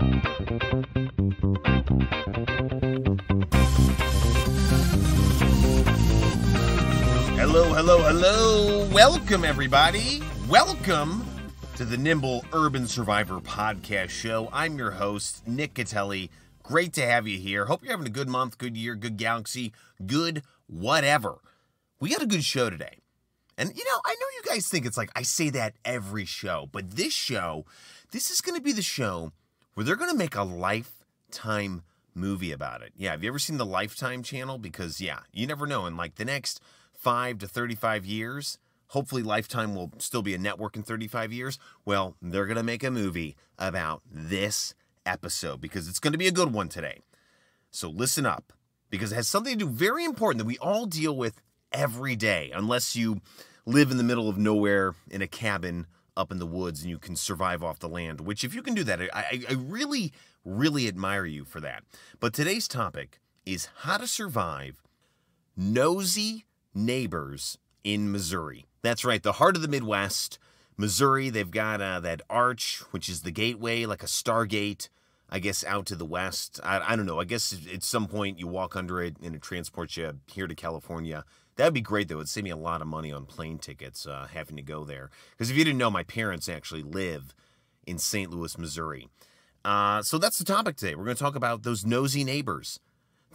Hello, hello, hello. Welcome, everybody. Welcome to the Nimble Urban Survivor podcast show. I'm your host, Nick Catelli. Great to have you here. Hope you're having a good month, good year, good galaxy, good whatever. We got a good show today. And, you know, I know you guys think it's like I say that every show, but this is going to be the show where they're going to make a Lifetime movie about it. Yeah, have you ever seen the Lifetime channel? Because, yeah, you never know. In like the next 5 to 35 years, hopefully Lifetime will still be a network in 35 years. Well, they're going to make a movie about this episode because it's going to be a good one today. So listen up, because it has something to do very important that we all deal with every day, unless you live in the middle of nowhere in a cabin up in the woods and you can survive off the land, which if you can do that, I really, really admire you for that. But today's topic is how to survive nosy neighbors in Missouri. That's right, the heart of the Midwest, Missouri. They've got that arch, which is the gateway, like a Stargate, I guess, out to the west. I don't know. I guess at some point you walk under it and it transports you here to California. That would be great, though. It would save me a lot of money on plane tickets having to go there. Because if you didn't know, my parents actually live in St. Louis, Missouri. So that's the topic today. We're going to talk about those nosy neighbors.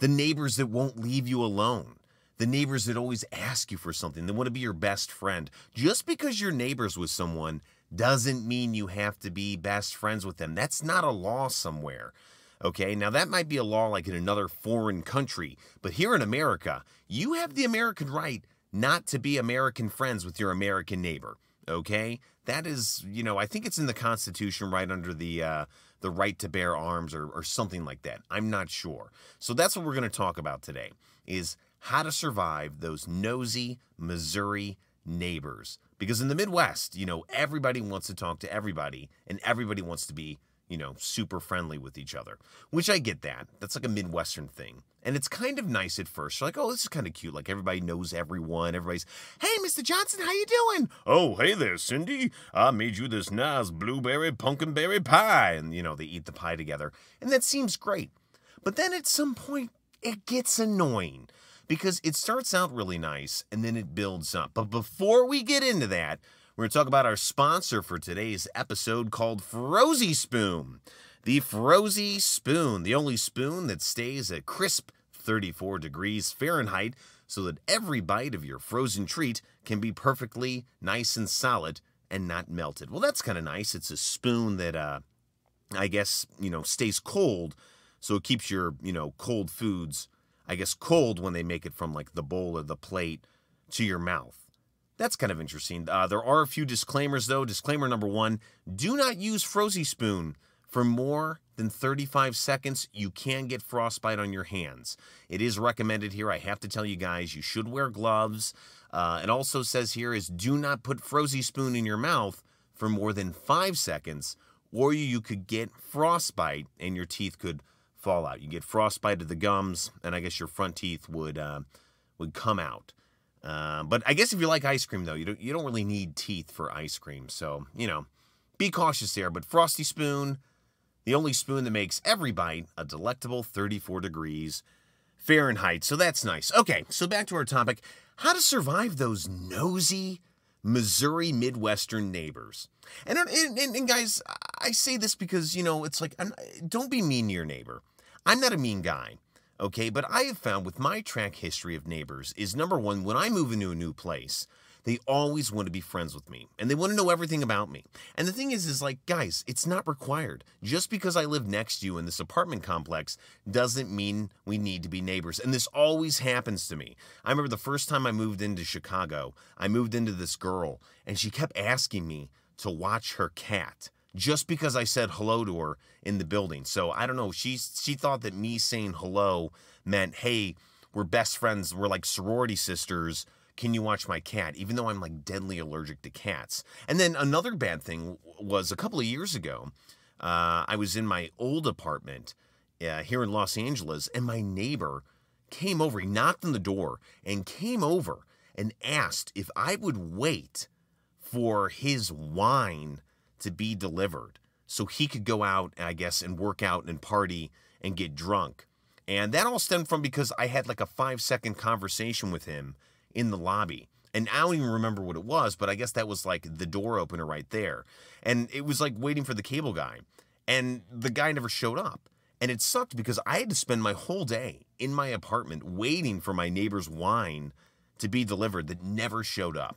The neighbors that won't leave you alone. The neighbors that always ask you for something. They want to be your best friend. Just because you're neighbors with someone doesn't mean you have to be best friends with them. That's not a law somewhere. Okay, now that might be a law like in another foreign country. But here in America, you have the American right not to be American friends with your American neighbor. Okay? That is, you know, I think it's in the Constitution right under the right to bear arms or something like that. I'm not sure. So that's what we're going to talk about today, is how to survive those nosy Missouri neighbors. Because in the Midwest, you know, everybody wants to talk to everybody, and everybody wants to be, you know, super friendly with each other, which I get that. That's like a midwestern thing. And it's kind of nice at first. You're like, oh, this is kind of cute. Like everybody knows everyone. Everybody's, hey, Mr. Johnson, how you doing? Oh, hey there, Cindy. I made you this nice blueberry pumpkinberry pie. And, you know, they eat the pie together. And that seems great. But then at some point, it gets annoying. Because it starts out really nice, and then it builds up. But before we get into that, we're going to talk about our sponsor for today's episode called Frozy Spoon. The Frozy Spoon, the only spoon that stays at crisp 34 degrees Fahrenheit so that every bite of your frozen treat can be perfectly nice and solid and not melted. Well, that's kind of nice. It's a spoon that, I guess, you know, stays cold, so it keeps your, you know, cold foods, I guess, cold when they make it from like the bowl or the plate to your mouth. That's kind of interesting. There are a few disclaimers, though. Disclaimer number 1, do not use Frozy Spoon for more than 35 seconds. You can get frostbite on your hands. It is recommended here. I have to tell you guys, you should wear gloves. It also says here is do not put Frozy Spoon in your mouth for more than 5 seconds, or you could get frostbite and your teeth could fall out. You get frostbite of the gums, and I guess your front teeth would come out. But I guess if you like ice cream, though, you don't really need teeth for ice cream. So, you know, be cautious there. But Frosty Spoon, the only spoon that makes every bite a delectable 34 degrees Fahrenheit. So that's nice. Okay, so back to our topic. How to survive those nosy Missouri Midwestern neighbors. And guys, I say this because, you know, it's like, don't be mean to your neighbor. I'm not a mean guy, okay? But I have found with my track history of neighbors is, number 1, when I move into a new place, they always want to be friends with me. And they want to know everything about me. And the thing is like, guys, it's not required. Just because I live next to you in this apartment complex doesn't mean we need to be neighbors. And this always happens to me. I remember the first time I moved into Chicago, I moved into this girl, and she kept asking me to watch her cat just because I said hello to her in the building. So I don't know, she thought that me saying hello meant, hey, we're best friends, we're like sorority sisters, can you watch my cat? Even though I'm like deadly allergic to cats. And then another bad thing was a couple of years ago, I was in my old apartment here in Los Angeles, and my neighbor came over, he knocked on the door and came over and asked if I would wait for his wine to be delivered. so he could go out, I guess, and work out and party and get drunk. And that all stemmed from because I had like a 5-second conversation with him in the lobby. And I don't even remember what it was, but I guess that was like the door opener right there. And it was like waiting for the cable guy. And the guy never showed up. And it sucked because I had to spend my whole day in my apartment waiting for my neighbor's wine to be delivered that never showed up.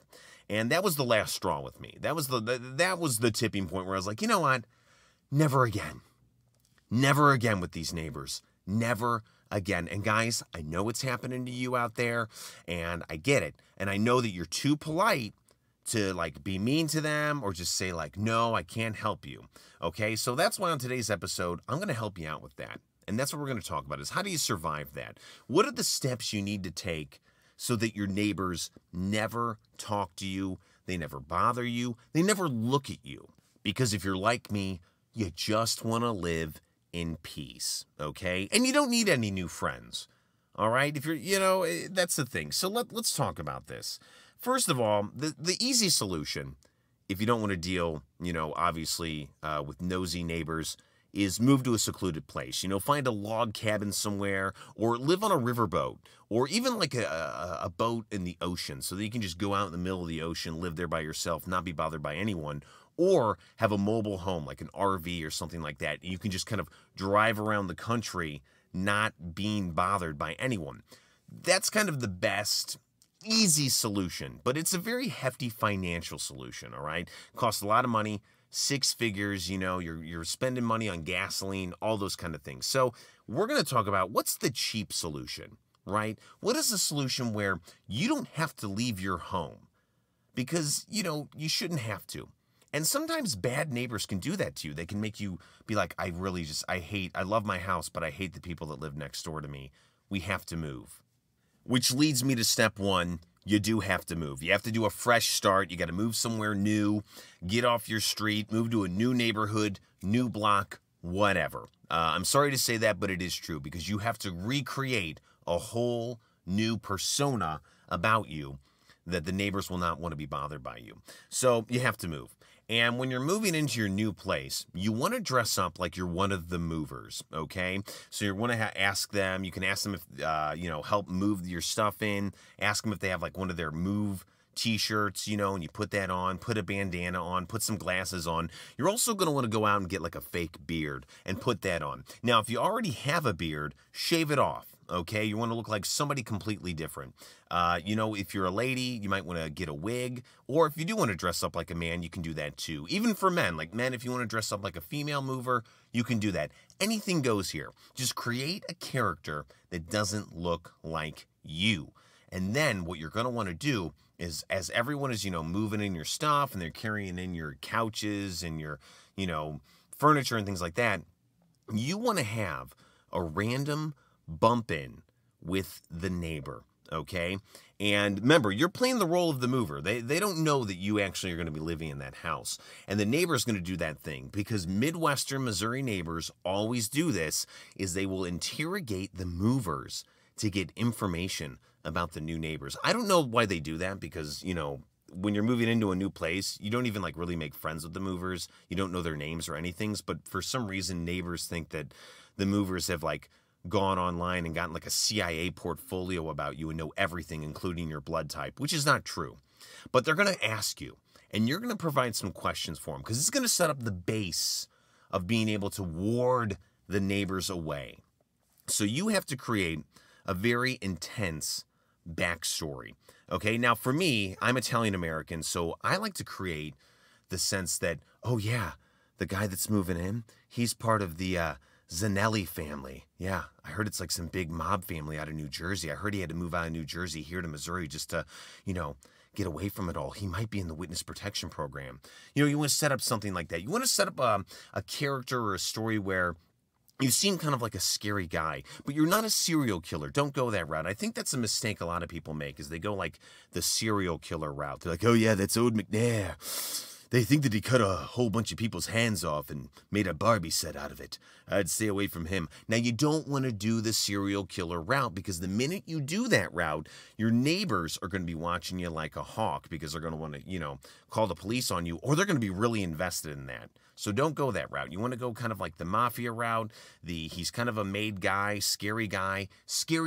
And that was the last straw with me. That was the tipping point where I was like, you know what? Never again. Never again with these neighbors. Never again. And guys, I know it's happening to you out there, and I get it. And I know that you're too polite to like be mean to them or just say like, no, I can't help you. Okay, so that's why on today's episode, I'm going to help you out with that. And that's what we're going to talk about is how do you survive that? What are the steps you need to take so that your neighbors never talk to you, they never bother you, they never look at you? Because if you're like me, you just want to live in peace, okay? And you don't need any new friends, all right? If you're, that's the thing. So let's talk about this. First of all, the easy solution, if you don't want to deal, obviously with nosy neighbors, is move to a secluded place. Find a log cabin somewhere or live on a riverboat or even like a boat in the ocean so that you can just go out in the middle of the ocean, live there by yourself, not be bothered by anyone, or have a mobile home like an RV or something like that. You can just kind of drive around the country not being bothered by anyone. That's kind of the best easy solution, but it's a very hefty financial solution, all right? Costs a lot of money. 6 figures, you're spending money on gasoline, all those kind of things. So we're going to talk about what's the cheap solution, right? What is a solution where you don't have to leave your home? Because, you shouldn't have to. And sometimes bad neighbors can do that to you. They can make you be like, I love my house, but I hate the people that live next door to me. We have to move. Which leads me to step 1. You do have to move. You have to do a fresh start. You got to move somewhere new, get off your street, move to a new neighborhood, new block, whatever. I'm sorry to say that, but it is true because you have to recreate a whole new persona about you that the neighbors will not want to be bothered by you. So you have to move. And when you're moving into your new place, you want to dress up like you're one of the movers, okay? So you want to ask them, you can ask them if, help move your stuff in, ask them if they have like one of their move t-shirts, and you put that on, put a bandana on, put some glasses on. You're also going to want to go out and get like a fake beard and put that on. Now, if you already have a beard, shave it off. Okay, you want to look like somebody completely different. If you're a lady, you might want to get a wig. Or if you do want to dress up like a man, you can do that too. Even for men, like men, if you want to dress up like a female mover, you can do that. Anything goes here. Just create a character that doesn't look like you. And then what you're going to want to do is as everyone is, moving in your stuff and they're carrying in your couches and your, furniture and things like that, you want to have a random bump in with the neighbor, okay? And remember, you're playing the role of the mover. They don't know that you actually are going to be living in that house. And the neighbor's going to do that thing because Midwestern Missouri neighbors always do this, is they will interrogate the movers to get information about the new neighbors. I don't know why they do that because, when you're moving into a new place, you don't even like really make friends with the movers. You don't know their names or anything. But for some reason, neighbors think that the movers have like gone online and gotten like a CIA portfolio about you and know everything, including your blood type, which is not true. But they're going to ask you, and you're going to provide some questions for them because it's going to set up the base of being able to ward the neighbors away. So you have to create a very intense backstory. Okay, now for me, I'm Italian American, so I like to create the sense that, oh yeah, the guy that's moving in, he's part of the Zanelli family. Yeah, I heard it's like some big mob family out of New Jersey. I heard he had to move out of New Jersey here to Missouri just to, get away from it all. He might be in the witness protection program. You want to set up something like that. You want to set up a character or a story where you seem kind of like a scary guy, but you're not a serial killer. Don't go that route. I think that's a mistake a lot of people make is they go like the serial killer route. They're like, oh yeah, that's old McNair. They think that he cut a whole bunch of people's hands off and made a Barbie set out of it. I'd stay away from him. Now, you don't want to do the serial killer route because the minute you do that route, your neighbors are going to be watching you like a hawk because they're going to want to, call the police on you, or they're going to be really invested in that. So don't go that route. You want to go kind of like the mafia route. He's kind of a made guy. Scary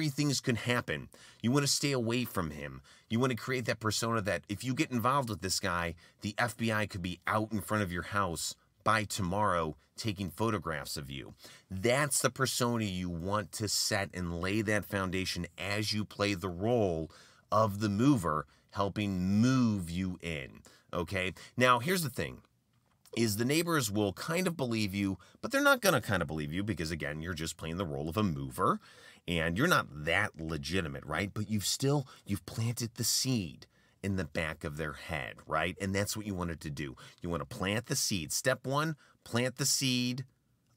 things can happen. You want to stay away from him. You want to create that persona that if you get involved with this guy, the FBI could be out in front of your house by tomorrow taking photographs of you. That's the persona you want to set and lay that foundation as you play the role of the mover, helping move you in. Okay? Now, here's the thing. Is the neighbors will kind of believe you, but they're not going to kind of believe you because, again, you're just playing the role of a mover, and you're not that legitimate, right? But you've planted the seed in the back of their head, right? And that's what you wanted to do. You want to plant the seed. Step one, plant the seed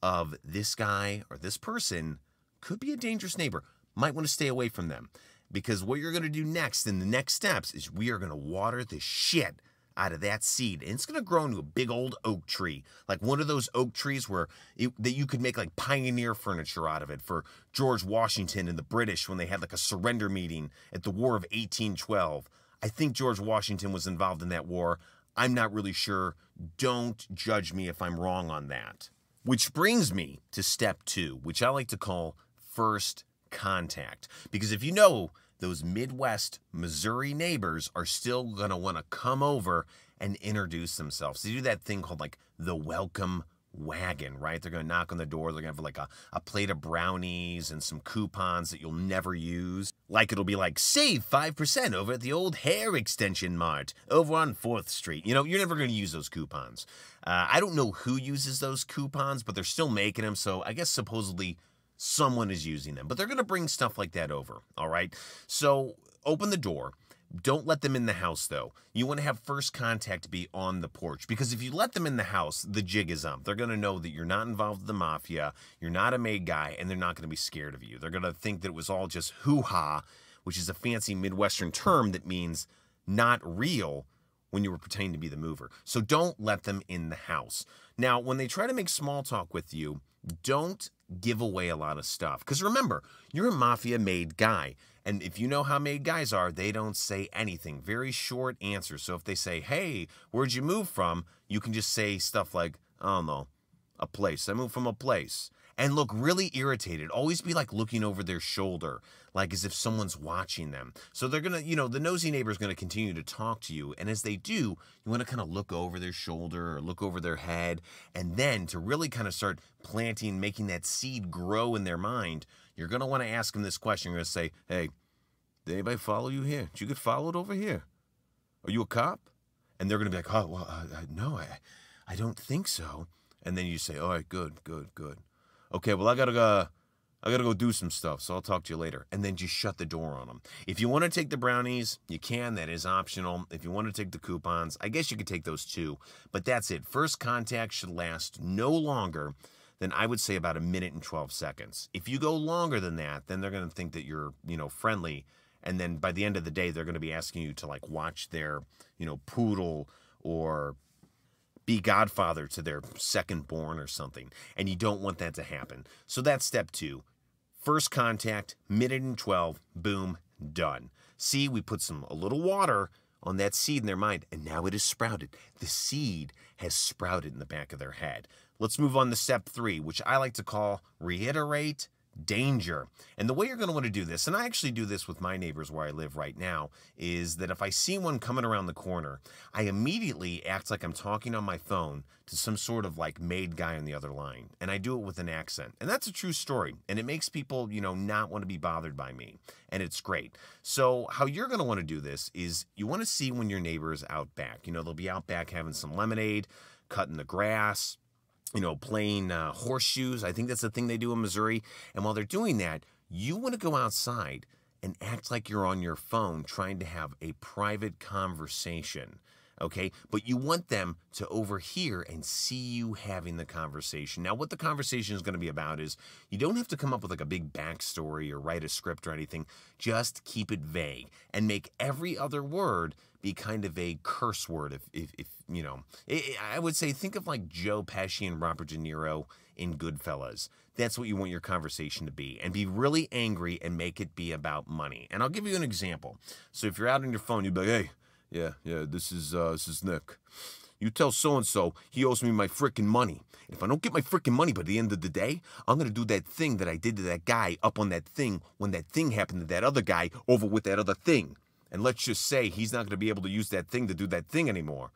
of this guy or this person could be a dangerous neighbor. Might want to stay away from them because what you're going to do next in the next steps is we are going to water the shit out of that seed, and it's going to grow into a big old oak tree, like one of those oak trees that you could make like pioneer furniture out of it for George Washington and the British when they had like a surrender meeting at the War of 1812. I think George Washington was involved in that war. I'm not really sure. Don't judge me if I'm wrong on that. Which brings me to step 2, which I like to call first contact. Because if you know, those Midwest Missouri neighbors are still going to want to come over and introduce themselves. They do that thing called like the welcome wagon, right? They're going to knock on the door. They're going to have like a plate of brownies and some coupons that you'll never use. Like it'll be like, save 5% over at the old hair extension mart over on 4th Street. You know, you're never going to use those coupons. I don't know who uses those coupons, but they're still making them. So I guess supposedly someone is using them, but they're going to bring stuff like that over, all right? So open the door. Don't let them in the house, though. You want to have first contact be on the porch, because if you let them in the house, the jig is up. They're going to know that you're not involved with the mafia, you're not a made guy, and they're not going to be scared of you. They're going to think that it was all just hoo-ha, which is a fancy Midwestern term that means not real when you were pretending to be the mover. So don't let them in the house. Now, when they try to make small talk with you, don't give away a lot of stuff. Because remember, you're a mafia-made guy. And if you know how made guys are, they don't say anything. Very short answers. So if they say, hey, where'd you move from? You can just say stuff like, I don't know, a place. I moved from a place. And look really irritated. Always be like looking over their shoulder, like as if someone's watching them. So they're going to, the nosy neighbor's going to continue to talk to you. And as they do, you want to kind of look over their shoulder or look over their head. And then to really kind of start planting, making that seed grow in their mind, you're going to want to ask them this question. You're going to say, hey, did anybody follow you here? Did you get followed over here? Are you a cop? And they're going to be like, oh, well, no, I don't think so. And then you say, all right, good. Okay, well, I gotta go do some stuff, so I'll talk to you later. And then just shut the door on them. If you want to take the brownies, you can. That is optional. If you want to take the coupons, I guess you could take those too. But that's it. First contact should last no longer than, I would say, about 1 minute and 12 seconds. If you go longer than that, then they're going to think that you're, friendly. And then by the end of the day, they're going to be asking you to, like, watch their, poodle or be godfather to their second born or something. And you don't want that to happen. So that's step 2. First contact, 1 minute and 12, boom, done. See, we put a little water on that seed in their mind, and now it is sprouted. The seed has sprouted in the back of their head. Let's move on to step 3, which I like to call reiterate danger. And the way you're going to want to do this, and I actually do this with my neighbors where I live right now, is that if I see one coming around the corner, I immediately act like I'm talking on my phone to some sort of like made guy on the other line. And I do it with an accent. And that's a true story. And it makes people, not want to be bothered by me. And it's great. So how you're going to want to do this is you want to see when your neighbor is out back. They'll be out back having some lemonade, cutting the grass, playing horseshoes. I think that's the thing they do in Missouri. And while they're doing that, you want to go outside and act like you're on your phone trying to have a private conversation, okay? But you want them to overhear and see you having the conversation. Now, what the conversation is going to be about is you don't have to come up with like a big backstory or write a script or anything. Just keep it vague and make every other word be kind of a curse word. I would say think of like Joe Pesci and Robert De Niro in Goodfellas. That's what you want your conversation to be. And be really angry and make it be about money. And I'll give you an example. So if you're out on your phone, you'd be like, hey, yeah, this is Nick. you tell so-and-so he owes me my frickin' money. If I don't get my frickin' money by the end of the day, I'm gonna do that thing that I did to that guy up on that thing when that thing happened to that other guy over with that other thing. And let's just say he's not gonna be able to use that thing to do that thing anymore.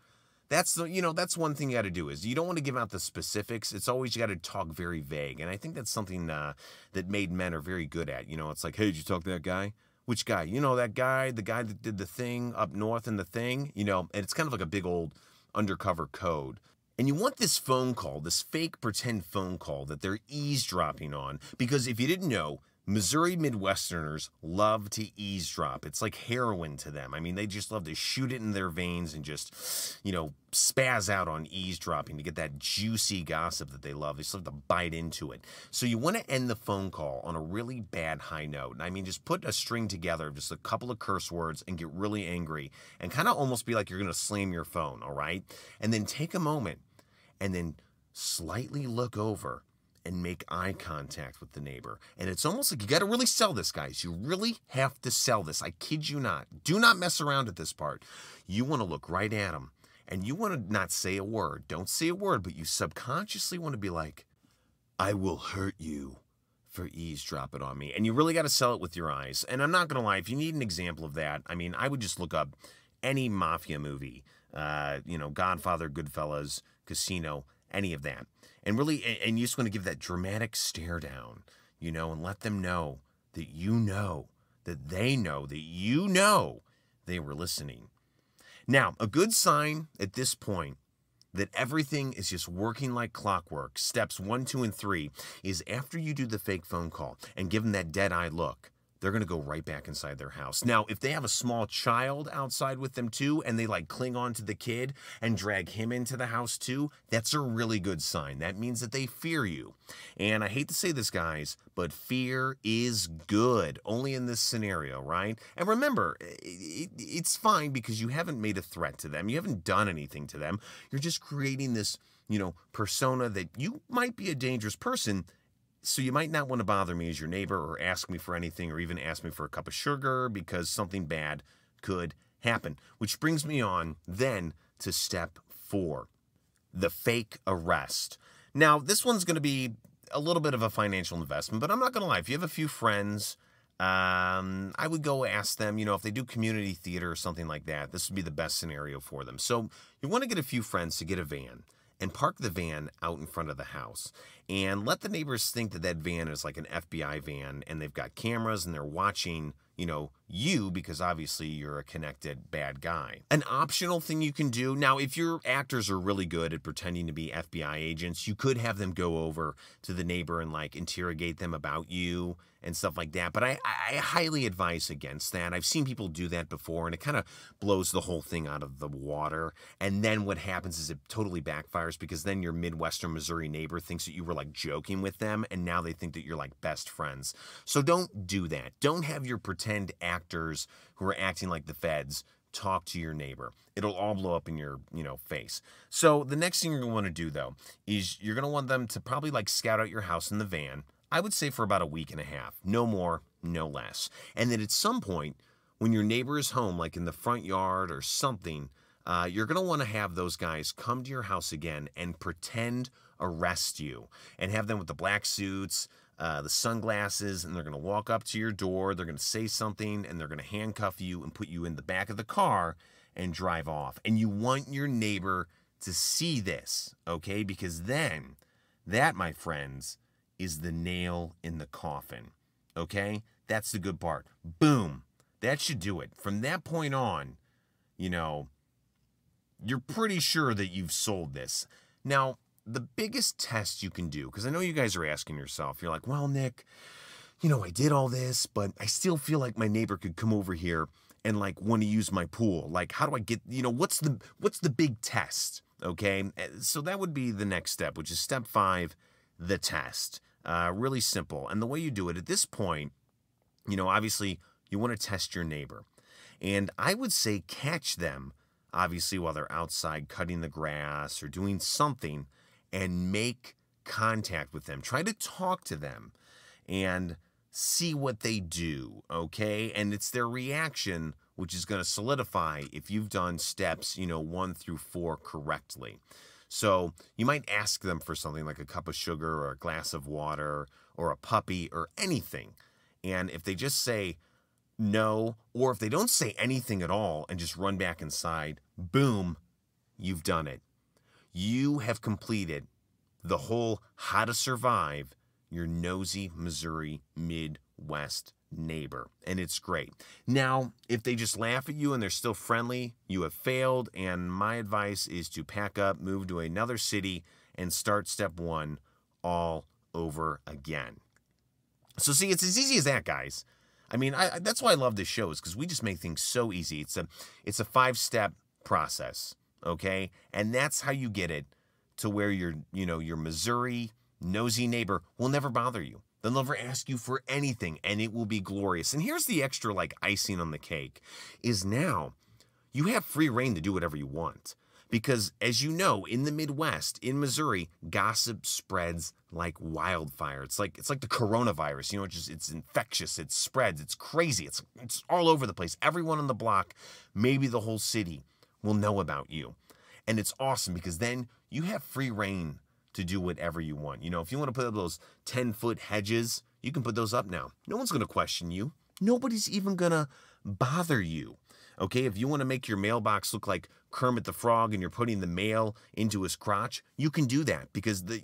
That's that's one thing you got to do is you don't want to give out the specifics. It's always you got to talk very vague, and I think that's something that made men are very good at. It's like, hey, did you talk to that guy? Which guy? That guy, the guy that did the thing up north in the thing. And it's kind of like a big old undercover code. And you want this phone call, this fake pretend phone call that they're eavesdropping on, because if you didn't know, Missouri Midwesterners love to eavesdrop. It's like heroin to them. I mean, they just love to shoot it in their veins and just, spaz out on eavesdropping to get that juicy gossip that they love. They just love to bite into it. So you want to end the phone call on a really bad high note. I mean, just put a string together of just a couple of curse words and get really angry and kind of almost be like you're going to slam your phone, all right? And then take a moment and then slightly look over and make eye contact with the neighbor. And it's almost like you got to really sell this, guys. You really have to sell this. I kid you not. Do not mess around at this part. You want to look right at him, and you want to not say a word. Don't say a word, but you subconsciously want to be like, I will hurt you for eavesdropping on me. And you really got to sell it with your eyes. And I'm not going to lie, if you need an example of that, I mean, I would just look up any mafia movie, Godfather, Goodfellas, Casino, any of that. And really, and you just want to give that dramatic stare down, and let them know that that they know that they were listening. Now, a good sign at this point that everything is just working like clockwork, steps 1, 2, and 3, is after you do the fake phone call and give them that dead-eyed look, they're going to go right back inside their house. Now, if they have a small child outside with them too, and they cling on to the kid and drag him into the house too, that's a really good sign. That means that they fear you. And I hate to say this, guys, but fear is good, only in this scenario, right? And remember, it's fine because you haven't made a threat to them. You haven't done anything to them. You're just creating this, persona that you might be a dangerous person. So you might not want to bother me as your neighbor or ask me for anything or even ask me for a cup of sugar because something bad could happen. Which brings me on then to step 4, the fake arrest. Now, this one's going to be a little bit of a financial investment, but I'm not going to lie. If you have a few friends, I would go ask them, if they do community theater or something like that, this would be the best scenario for them. So you want to get a few friends to get a van and park the van out in front of the house and let the neighbors think that van is like an FBI van and they've got cameras and they're watching, you, because obviously you're a connected bad guy. An optional thing you can do, now if your actors are really good at pretending to be FBI agents, you could have them go over to the neighbor and interrogate them about you and stuff like that. But I highly advise against that. I've seen people do that before and it kind of blows the whole thing out of the water. And then what happens is it totally backfires because then your Midwestern Missouri neighbor thinks that you were joking with them and now they think that you're best friends. So don't do that. Don't have your pretend actors who are acting like the feds talk to your neighbor. It'll all blow up in your, face. So the next thing you're going to want to do though is you're going to want them to probably scout out your house in the van. I would say for about a week and a half, no more, no less. And then at some point when your neighbor is home, in the front yard or something, you're going to want to have those guys come to your house again and pretend arrest you and have them with the black suits, the sunglasses, and they're going to walk up to your door, they're going to say something, and they're going to handcuff you and put you in the back of the car and drive off. And you want your neighbor to see this, okay? Because then, that, my friends, is the nail in the coffin, okay? That's the good part. Boom. That should do it. From that point on, you're pretty sure that you've sold this. Now, the biggest test you can do, because I know you guys are asking yourself, you're like, well, Nick, I did all this, but I still feel like my neighbor could come over here and want to use my pool. How do I get, what's the big test? Okay. So that would be the next step, which is step 5, the test. Really simple. And the way you do it at this point, obviously you want to test your neighbor. And I would say catch them, obviously, while they're outside cutting the grass or doing something, and make contact with them. Try to talk to them and see what they do, okay? And it's their reaction which is going to solidify if you've done steps, 1 through 4 correctly. So you might ask them for something like a cup of sugar or a glass of water or a puppy or anything. And if they just say no, or if they don't say anything at all and just run back inside, boom, you've done it. You have completed the whole how to survive your Nosy, Missouri, Midwest neighbor. And it's great. Now, if they just laugh at you and they're still friendly, you have failed. And my advice is to pack up, move to another city, and start step 1 all over again. So see, it's as easy as that, guys. I mean, that's why I love this show, is because we just make things so easy. It's a 5-step process, okay? And that's how you get it to where your Missouri nosy neighbor will never bother you. They'll never ask you for anything, and it will be glorious. And here's the extra, icing on the cake, is now you have free reign to do whatever you want. Because, as you know, in the Midwest, in Missouri, gossip spreads like wildfire. It's like the coronavirus. It's infectious. It spreads. It's crazy. It's all over the place. Everyone on the block, maybe the whole city, will know about you. And it's awesome because then you have free reign to do whatever you want. If you want to put up those 10-foot hedges, you can put those up now. No one's going to question you. Nobody's even going to bother you. Okay, if you want to make your mailbox look like Kermit the Frog and you're putting the mail into his crotch, you can do that because the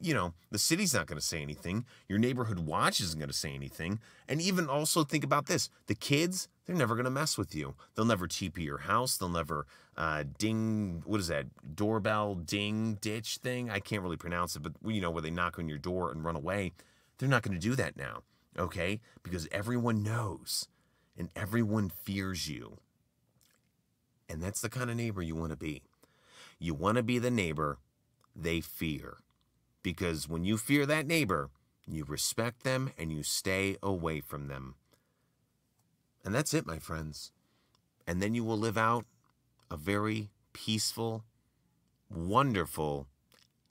city's not going to say anything. Your neighborhood watch isn't going to say anything. And even also think about this. The kids, they're never going to mess with you. They'll never TP your house. They'll never ding, what is that, doorbell ding ditch thing? I can't really pronounce it, but where they knock on your door and run away. They're not going to do that now, okay? Because everyone knows and everyone fears you. And that's the kind of neighbor you want to be. You want to be the neighbor they fear. Because when you fear that neighbor, you respect them and you stay away from them. And that's it, my friends. And then you will live out a very peaceful, wonderful,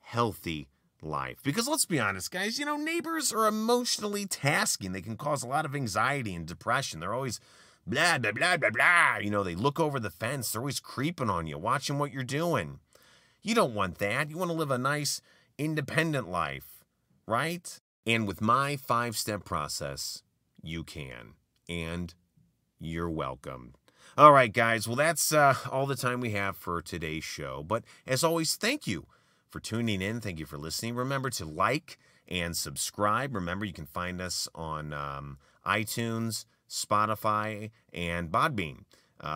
healthy life. Because let's be honest, guys, neighbors are emotionally tasking. They can cause a lot of anxiety and depression. They're always blah, blah, blah, blah, blah. They look over the fence. They're always creeping on you, watching what you're doing. You don't want that. You want to live a nice, independent life, right? And with my 5-step process, you can. And you're welcome. All right, guys. Well, that's all the time we have for today's show. But as always, thank you for tuning in. Thank you for listening. Remember to like and subscribe. Remember, you can find us on iTunes, Spotify, and Podbean.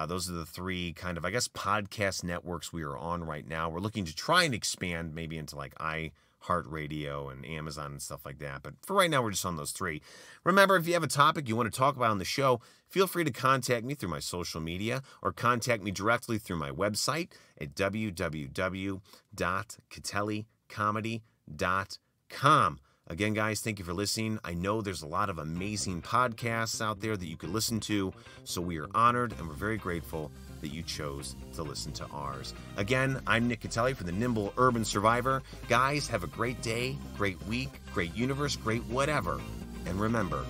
Those are the 3 kind of, podcast networks we are on right now. We're looking to try and expand maybe into iHeartRadio and Amazon and stuff like that. But for right now, we're just on those 3. Remember, if you have a topic you want to talk about on the show, feel free to contact me through my social media or contact me directly through my website at www.catellicomedy.com. Again, guys, thank you for listening. I know there's a lot of amazing podcasts out there that you could listen to, so we are honored and we're very grateful that you chose to listen to ours. Again, I'm Nick Catelli from the Nimble Urban Survivor. Guys, have a great day, great week, great universe, great whatever. And remember,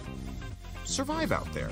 survive out there.